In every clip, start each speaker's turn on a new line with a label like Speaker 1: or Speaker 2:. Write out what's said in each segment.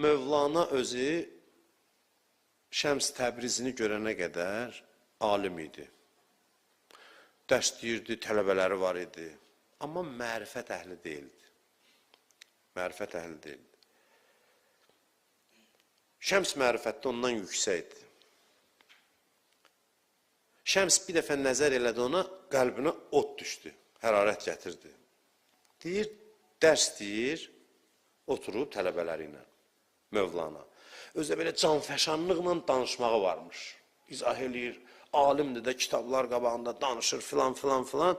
Speaker 1: Mövlana özü Şəms Təbrizini görənə qədər alim idi. Dərs deyirdi, tələbələri var idi. Amma mərifət əhli deyildi. Mərifət əhli deyildi. Şəms mərifətdə ondan yüksəkdir. Şəms bir dəfə nəzər elədi ona, qəlbinə od düşdü, hərarət gətirdi. Deyir, dərs deyir, oturub tələbələri ilə, Mövlana. Özü belə canfəşanlıqla danışmağı varmış. İzah eləyir, alimdir də kitablar qabağında danışır filan filan filan.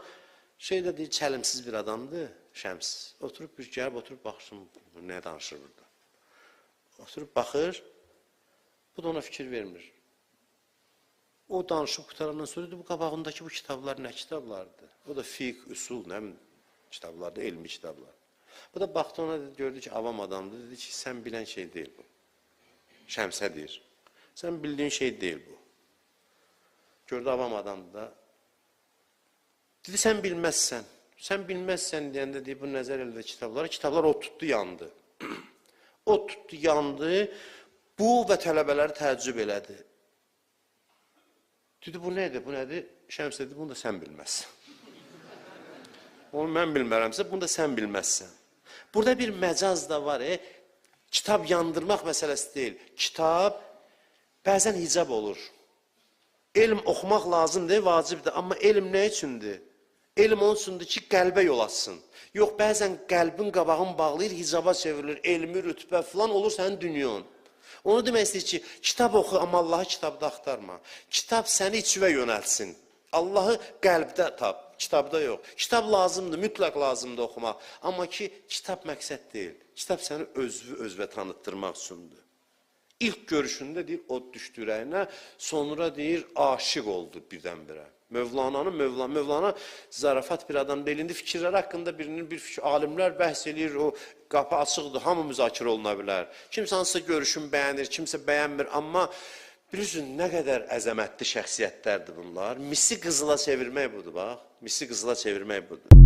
Speaker 1: Şey də deyir, çəlimsiz bir adamdır Şəms. Oturub bir gəlib, oturub baxsın, nə danışır burada. Oturub baxır, bu da ona fikir vermir. O danışıb qutarandan sonra bu qabağındakı bu kitablar nə kitablardır? O da fiqh, üsul, nə kitablardır, elmi kitablar. Bu da baxdı ona, gördü ki, avam adamdır, dedi ki, sən bilən şey deyil bu. Şəmsə deyir, sən bildiyin şey deyil bu. Gördü, avam adamdır da. Dedi, sən bilməzsən. Sən bilməzsən deyəndə deyib, bu nəzər elədi kitablara. Kitablar od tutdu, yandı. Od tutdu, yandı. Bu və tələbələri təəccüb elədi. Dedi, bu nədir, bu nədir? Şəms dedi, bunu da sən bilməzsən. Onu mən bilmərəmsə, bunu da sən bilməzsən. Burada bir məcaz da var, kitab yandırmaq məsələsi deyil. Kitab bəzən hicab olur. Elm oxumaq lazımdır, vacibdir. Amma elm nə üçündür? Elm onun üçündür ki, qəlbə yol açsın. Yox, bəzən qəlbin qabağını bağlayır, hicaba çevrilir, elmi, rütbə filan olur sənin dünyon. Onu demək istəyir ki, kitab oxu, amma Allahı kitabda axtarma. Kitab səni içvə yönəlsin. Allahı qəlbdə tap, kitabda yox. Kitab lazımdır, mütləq lazımdır oxumaq. Amma ki, kitab məqsəd deyil. Kitab səni özvə tanıtdırmaq üçündür. İlk görüşündə deyir, o düşdü ürəyinə, sonra deyir, aşiq oldu birdən-birə. Mövlana zarafat bir adam deyil. İndi fikirlər haqqında alimlər bəhs eləyir, o qapı açıqdır, hamı müzakirə oluna bilər. Kimsə hansısa görüşün bəyənir, kimsə bəyənmir, amma bilirsiniz, nə qədər əzəmətli şəxsiyyətlərdir bunlar. Misi qızıla çevirmək budur, bax. Misi qızıla çevirmək budur.